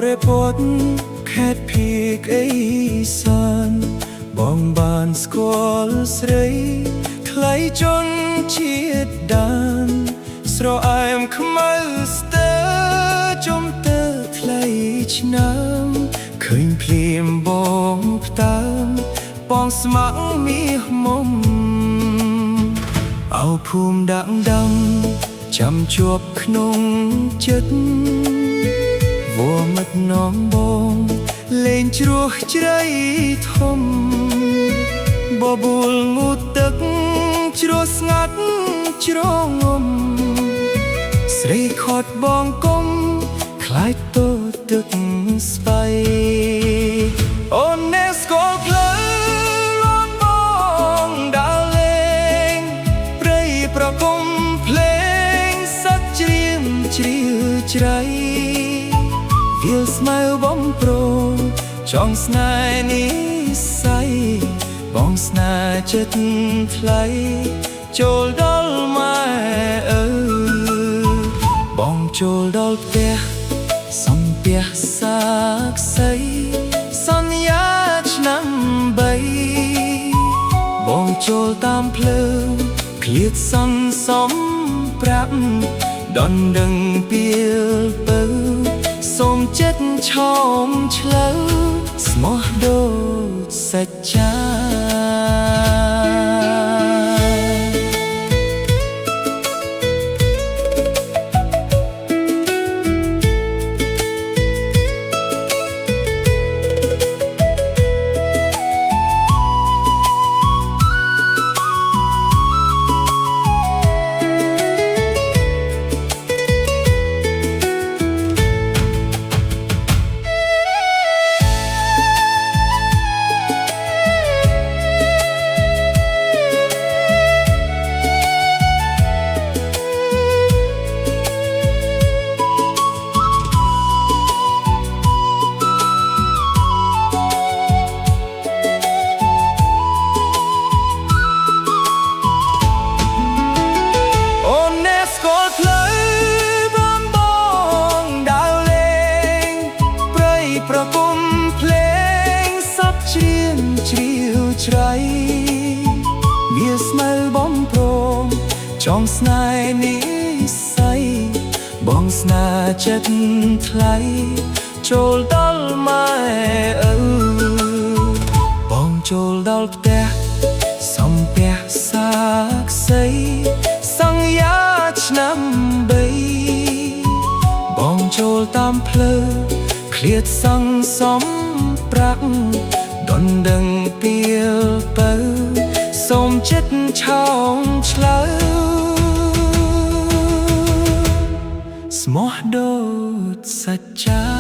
រិពុតខេត្តភាគឦសានបងបានស្គាល់ស្រីថ្លៃចនជាតិដានស្រអែមខ្មៅស្ទើជុំទៅថ្លៃឆ្នាំឃើញភ្លាមបងផ្ដើមបងស្ម័គ្រមាសមុំអោភូមិដាក់ដាំចាំជាប់ក្នុងចិត្តវ័មិត្តនំបងលេងជ្រោះជ្រៃធំបបួលងូតទឹកជ្រោះស្ងាត់ជ្រងំស្រីខត់បងគុំខ្លាចតូចទឹកស្បៃអូនអ្នកស្គាល់ផ្លូវលន់បងដើរលេងព្រៃប្រគំភ្លេងសឹកច្រៀងជ្រាវជ្រៃវាលស្មៅបំប្រងចង់ស្នេហ៍និស្ស័យបងស្នេហ៍ចិត្តថ្លៃចូលដល់ម៉ែបងចូលដល់ផ្ទះសំពះសាក្សីសន្យាឆ្នាំ3បងចូលតាមភ្លើងឃ្លាតសន្សំប្រាប់ដណ្ដឹងពីលពៅសូមចិត្តឆោមឆ្លៅស្មោះដូចសច្ចាប្រគំភ្លេងសັບច្រៀងជ្រាវជ្រៃវាស្មៅបំប្រងចង់ស្នេហ៍និស្ស័យបងស្នេហ៍ចិត្តថ្លៃចូលដល់ម៉ែបងចូលដល់ផ្ទះសំពះសាក្សីសង្យាឆ្នាំ3បងចូលតាមផ្លូវឃ្លាតសង្សំប្រាក់ដណ្ដឹងពីលពៅសូមចិត្តឆោមឆ្លៅស្មោះដូចសច្ចា